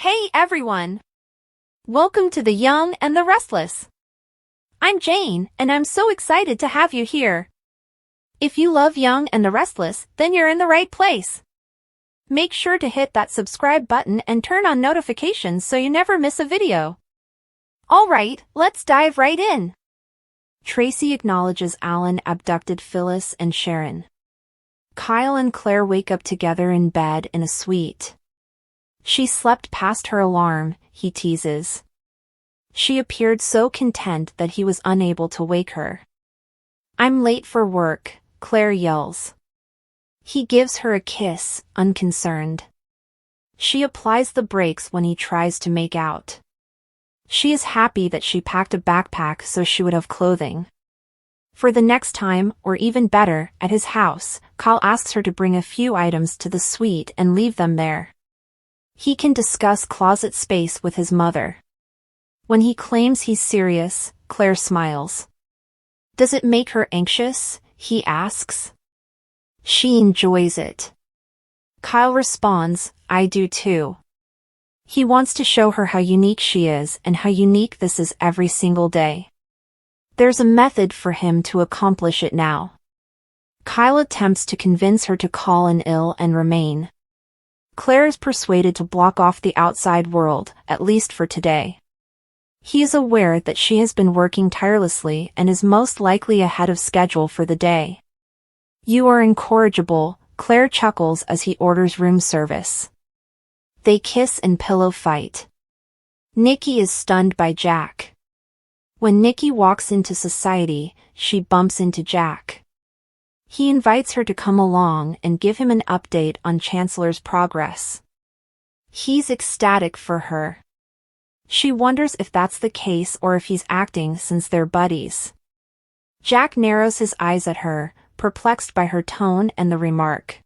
Hey everyone! Welcome to The Young and the Restless. I'm Jane, and I'm so excited to have you here. If you love Young and the Restless, then you're in the right place. Make sure to hit that subscribe button and turn on notifications so you never miss a video. Alright, let's dive right in. Traci acknowledges Alan abducted Phyllis and Sharon. Kyle and Claire wake up together in bed in a suite. She slept past her alarm, he teases. She appeared so content that he was unable to wake her. I'm late for work, Claire yells. He gives her a kiss, unconcerned. She applies the brakes when he tries to make out. She is happy that she packed a backpack so she would have clothing. For the next time, or even better, at his house, Kyle asks her to bring a few items to the suite and leave them there. He can discuss closet space with his mother. When he claims he's serious, Claire smiles. Does it make her anxious? He asks. She enjoys it. Kyle responds, I do too. He wants to show her how unique she is and how unique this is every single day. There's a method for him to accomplish it now. Kyle attempts to convince her to call in ill and remain. Claire is persuaded to block off the outside world, at least for today. He is aware that she has been working tirelessly and is most likely ahead of schedule for the day. You are incorrigible, Claire chuckles as he orders room service. They kiss and pillow fight. Nikki is stunned by Jack. When Nikki walks into society, she bumps into Jack. He invites her to come along and give him an update on Chancellor's progress. He's ecstatic for her. She wonders if that's the case or if he's acting since they're buddies. Jack narrows his eyes at her, perplexed by her tone and the remark.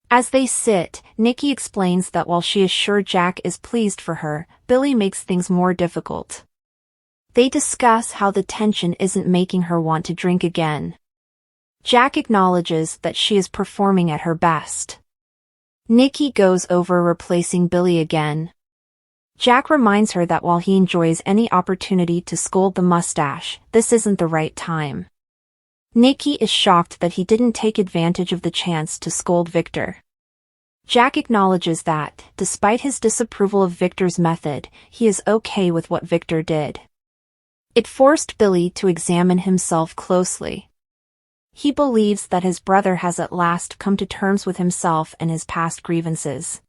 As they sit, Nikki explains that while she is sure Jack is pleased for her, Billy makes things more difficult. They discuss how the tension isn't making her want to drink again. Jack acknowledges that she is performing at her best. Nikki goes over replacing Billy again. Jack reminds her that while he enjoys any opportunity to scold the mustache, this isn't the right time. Nikki is shocked that he didn't take advantage of the chance to scold Victor. Jack acknowledges that, despite his disapproval of Victor's method, he is okay with what Victor did. It forced Billy to examine himself closely. He believes that his brother has at last come to terms with himself and his past grievances.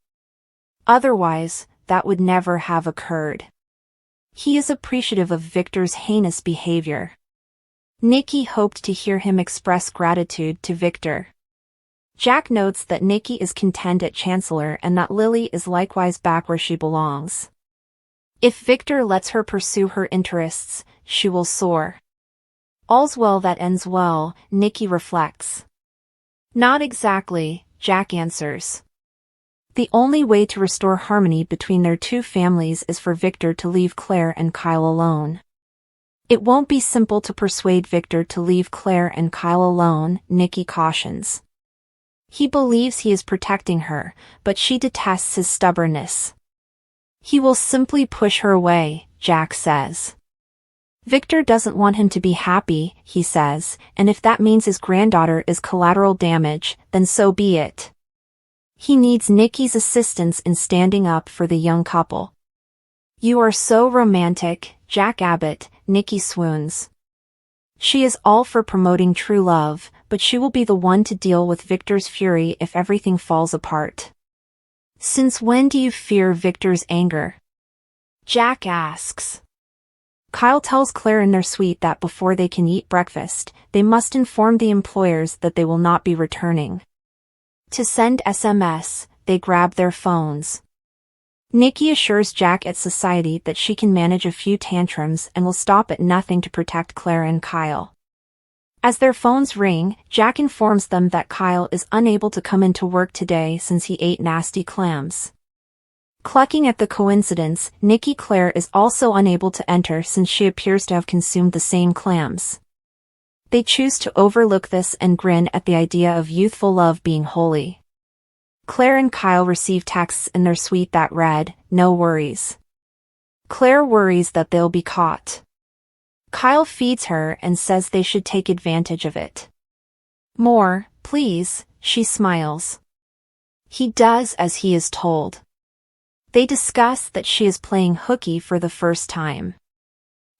Otherwise, that would never have occurred. He is appreciative of Victor's heinous behavior. Nikki hoped to hear him express gratitude to Victor. Jack notes that Nikki is content at Chancellor and that Lily is likewise back where she belongs. If Victor lets her pursue her interests, she will soar. All's well that ends well, Nikki reflects. Not exactly, Jack answers. The only way to restore harmony between their two families is for Victor to leave Claire and Kyle alone. It won't be simple to persuade Victor to leave Claire and Kyle alone, Nikki cautions. He believes he is protecting her, but she detests his stubbornness. He will simply push her away, Jack says. Victor doesn't want him to be happy, he says, and if that means his granddaughter is collateral damage, then so be it. He needs Nikki's assistance in standing up for the young couple. You are so romantic, Jack Abbott, Nikki swoons. She is all for promoting true love, but she will be the one to deal with Victor's fury if everything falls apart. Since when do you fear Victor's anger? Jack asks. Kyle tells Claire in their suite that before they can eat breakfast, they must inform the employers that they will not be returning. To send SMS, they grab their phones. Nikki assures Jack at society that she can manage a few tantrums and will stop at nothing to protect Claire and Kyle. As their phones ring, Jack informs them that Kyle is unable to come into work today since he ate nasty clams. Clucking at the coincidence, Nikki Claire is also unable to enter since she appears to have consumed the same clams. They choose to overlook this and grin at the idea of youthful love being holy. Claire and Kyle receive texts in their suite that read, "No worries." Claire worries that they'll be caught. Kyle feeds her and says they should take advantage of it. "More, please," she smiles. He does as he is told. They discuss that she is playing hooky for the first time.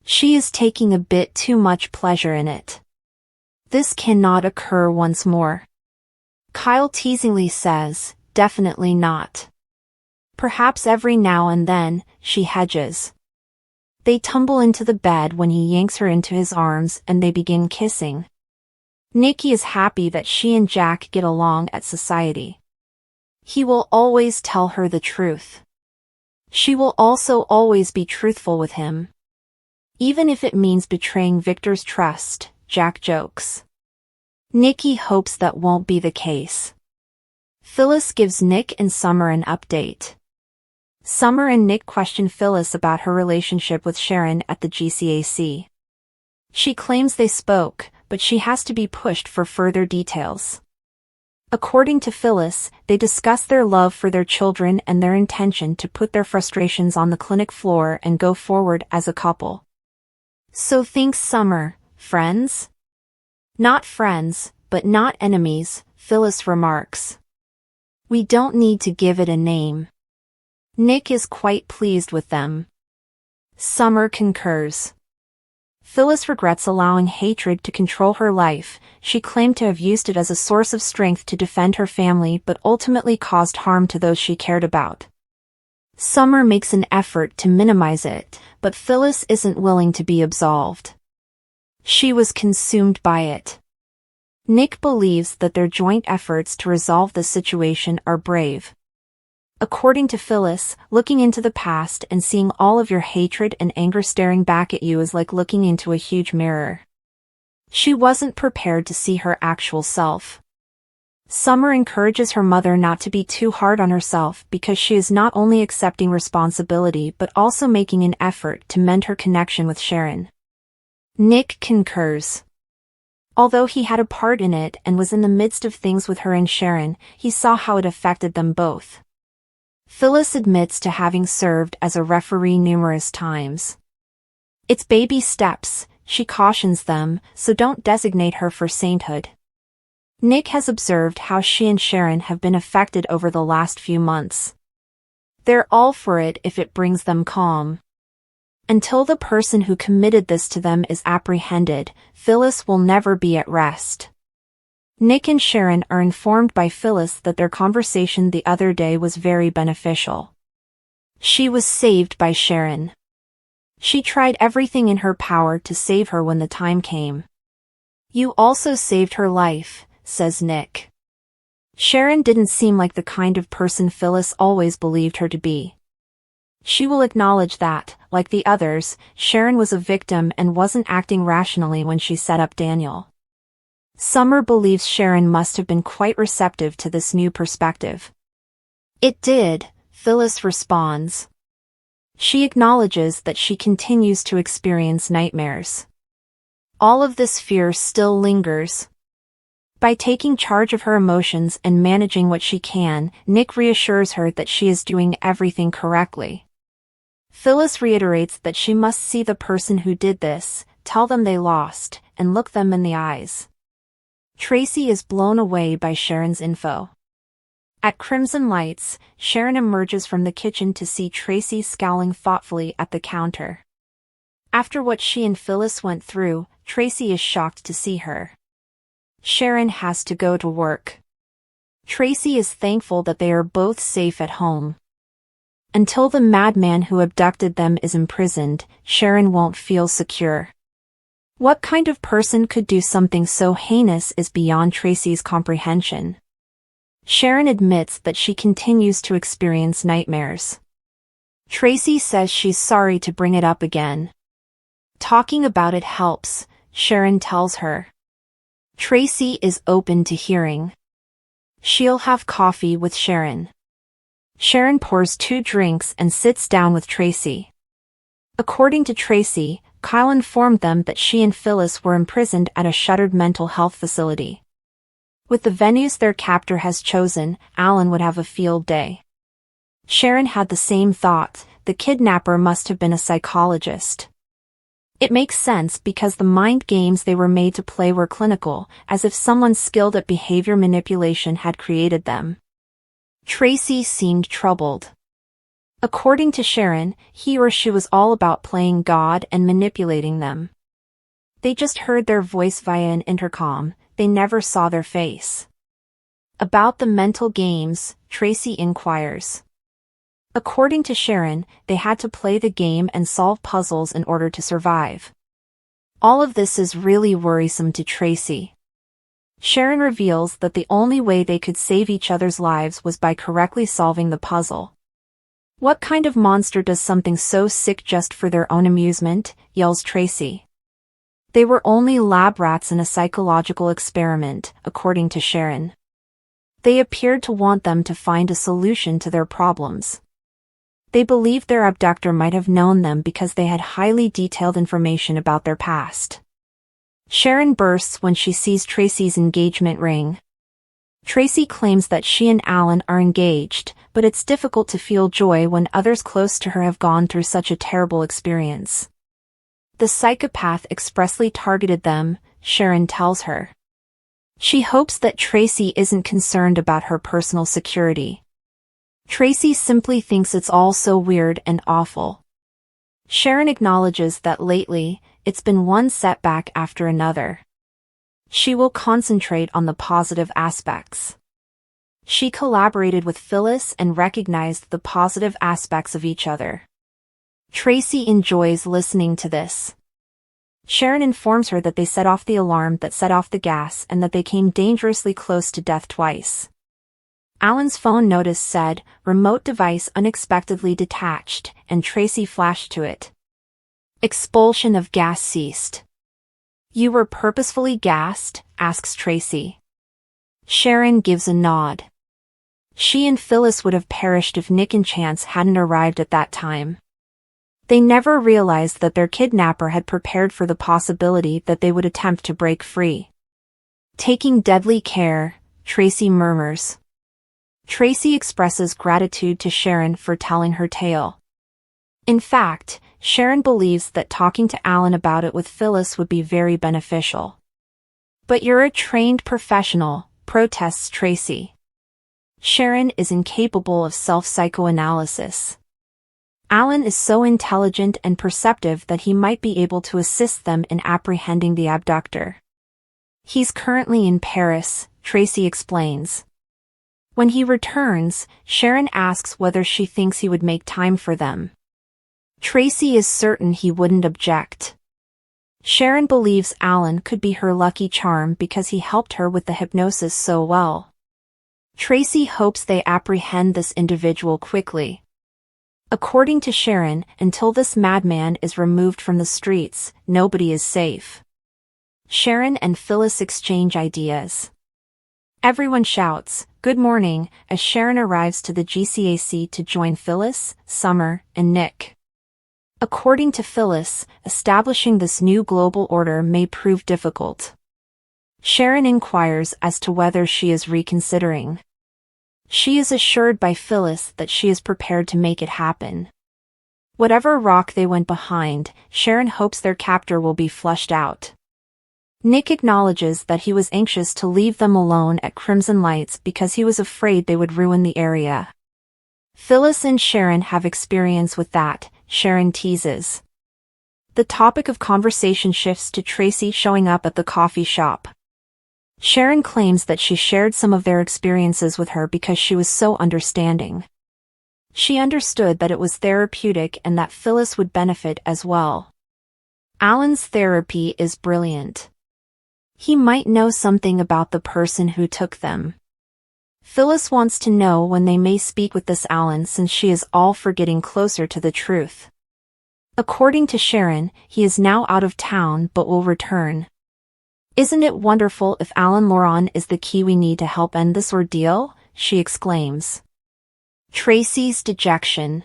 She is taking a bit too much pleasure in it. This cannot occur once more. Kyle teasingly says, "Definitely not." "Perhaps every now and then," she hedges. They tumble into the bed when he yanks her into his arms and they begin kissing. Nikki is happy that she and Jack get along at society. He will always tell her the truth. She will also always be truthful with him. Even if it means betraying Victor's trust, Jack jokes. Nikki hopes that won't be the case. Phyllis gives Nick and Summer an update. Summer and Nick question Phyllis about her relationship with Sharon at the GCAC. She claims they spoke, but she has to be pushed for further details. According to Phyllis, they discuss their love for their children and their intention to put their frustrations on the clinic floor and go forward as a couple. "So thinks Summer, friends?" "Not friends, but not enemies," Phyllis remarks. "We don't need to give it a name." Nick is quite pleased with them. Summer concurs. Phyllis regrets allowing hatred to control her life. She claimed to have used it as a source of strength to defend her family but ultimately caused harm to those she cared about. Summer makes an effort to minimize it, but Phyllis isn't willing to be absolved. She was consumed by it. Nick believes that their joint efforts to resolve the situation are brave. According to Phyllis, looking into the past and seeing all of your hatred and anger staring back at you is like looking into a huge mirror. She wasn't prepared to see her actual self. Summer encourages her mother not to be too hard on herself because she is not only accepting responsibility but also making an effort to mend her connection with Sharon. Nick concurs. Although he had a part in it and was in the midst of things with her and Sharon, he saw how it affected them both. Phyllis admits to having served as a referee numerous times. "It's baby steps," she cautions them, "so don't designate her for sainthood." Nick has observed how she and Sharon have been affected over the last few months. They're all for it if it brings them calm. Until the person who committed this to them is apprehended, Phyllis will never be at rest. Nick and Sharon are informed by Phyllis that their conversation the other day was very beneficial. She was saved by Sharon. She tried everything in her power to save her when the time came. "You also saved her life," says Nick. Sharon didn't seem like the kind of person Phyllis always believed her to be. She will acknowledge that, like the others, Sharon was a victim and wasn't acting rationally when she set up Daniel. Summer believes Sharon must have been quite receptive to this new perspective. "It did," Phyllis responds. She acknowledges that she continues to experience nightmares. All of this fear still lingers. By taking charge of her emotions and managing what she can, Nick reassures her that she is doing everything correctly. Phyllis reiterates that she must see the person who did this, tell them they lost, and look them in the eyes. Traci is blown away by Sharon's info. At Crimson Lights, Sharon emerges from the kitchen to see Traci scowling thoughtfully at the counter. After what she and Phyllis went through, Traci is shocked to see her. Sharon has to go to work. Traci is thankful that they are both safe at home. Until the madman who abducted them is imprisoned, Sharon won't feel secure. What kind of person could do something so heinous is beyond Traci's comprehension. Sharon admits that she continues to experience nightmares. Traci says she's sorry to bring it up again. Talking about it helps, Sharon tells her. Traci is open to hearing. She'll have coffee with Sharon. Sharon pours 2 drinks and sits down with Traci. According to Traci, Kyle informed them that she and Phyllis were imprisoned at a shuttered mental health facility. With the venues their captor has chosen, Alan would have a field day. Sharon had the same thought. The kidnapper must have been a psychologist. It makes sense because the mind games they were made to play were clinical, as if someone skilled at behavior manipulation had created them. Traci seemed troubled. According to Sharon, he or she was all about playing God and manipulating them. They just heard their voice via an intercom, they never saw their face. About the mental games, Traci inquires. According to Sharon, they had to play the game and solve puzzles in order to survive. All of this is really worrisome to Traci. Sharon reveals that the only way they could save each other's lives was by correctly solving the puzzle. "What kind of monster does something so sick just for their own amusement?" yells Traci. They were only lab rats in a psychological experiment, according to Sharon. They appeared to want them to find a solution to their problems. They believed their abductor might have known them because they had highly detailed information about their past. Sharon bursts when she sees Traci's engagement ring. Traci claims that she and Alan are engaged, but it's difficult to feel joy when others close to her have gone through such a terrible experience. The psychopath expressly targeted them, Sharon tells her. She hopes that Traci isn't concerned about her personal security. Traci simply thinks it's all so weird and awful. Sharon acknowledges that lately, it's been one setback after another. She will concentrate on the positive aspects. She collaborated with Phyllis and recognized the positive aspects of each other. Traci enjoys listening to this. Sharon informs her that they set off the alarm that set off the gas and that they came dangerously close to death twice. Alan's phone notice said, "Remote device unexpectedly detached," and Traci flashed to it. Expulsion of gas ceased. "You were purposefully gassed?" asks Traci. Sharon gives a nod. She and Phyllis would have perished if Nick and Chance hadn't arrived at that time. They never realized that their kidnapper had prepared for the possibility that they would attempt to break free. "Taking deadly care," Traci murmurs. Traci expresses gratitude to Sharon for telling her tale. In fact, Sharon believes that talking to Alan about it with Phyllis would be very beneficial. "But you're a trained professional," protests Traci. Sharon is incapable of self-psychoanalysis. Alan is so intelligent and perceptive that he might be able to assist them in apprehending the abductor. "He's currently in Paris," Traci explains. When he returns, Sharon asks whether she thinks he would make time for them. Traci is certain he wouldn't object. Sharon believes Alan could be her lucky charm because he helped her with the hypnosis so well. Traci hopes they apprehend this individual quickly. According to Sharon, until this madman is removed from the streets, nobody is safe. Sharon and Phyllis exchange ideas. Everyone shouts, "Good morning," as Sharon arrives to the GCAC to join Phyllis, Summer, and Nick. According to Phyllis, establishing this new global order may prove difficult. Sharon inquires as to whether she is reconsidering. She is assured by Phyllis that she is prepared to make it happen. Whatever rock they went behind, Sharon hopes their captor will be flushed out. Nick acknowledges that he was anxious to leave them alone at Crimson Lights because he was afraid they would ruin the area. Phyllis and Sharon have experience with that, Sharon teases. The topic of conversation shifts to Traci showing up at the coffee shop. Sharon claims that she shared some of their experiences with her because she was so understanding. She understood that it was therapeutic and that Phyllis would benefit as well. Alan's therapy is brilliant. He might know something about the person who took them. Phyllis wants to know when they may speak with this Alan since she is all for getting closer to the truth. According to Sharon, he is now out of town but will return. "Isn't it wonderful if Alan Loran is the key we need to help end this ordeal?" she exclaims. Traci's dejection.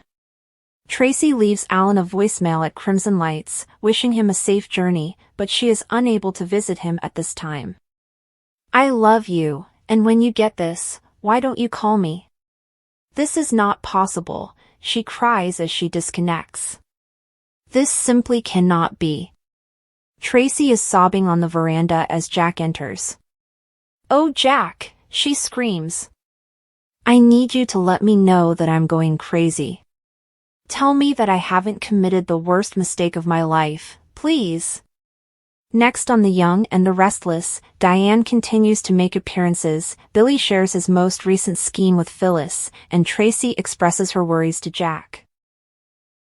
Traci leaves Alan a voicemail at Crimson Lights, wishing him a safe journey, but she is unable to visit him at this time. "I love you," And when you get this, why don't you call me? This is not possible, she cries as she disconnects. This simply cannot be. Traci is sobbing on the veranda as Jack enters. Oh, Jack, she screams. I need you to let me know that I'm going crazy. Tell me that I haven't committed the worst mistake of my life, please. Next on The Young and the Restless, Diane continues to make appearances, Billy shares his most recent scheme with Phyllis, and Traci expresses her worries to Jack.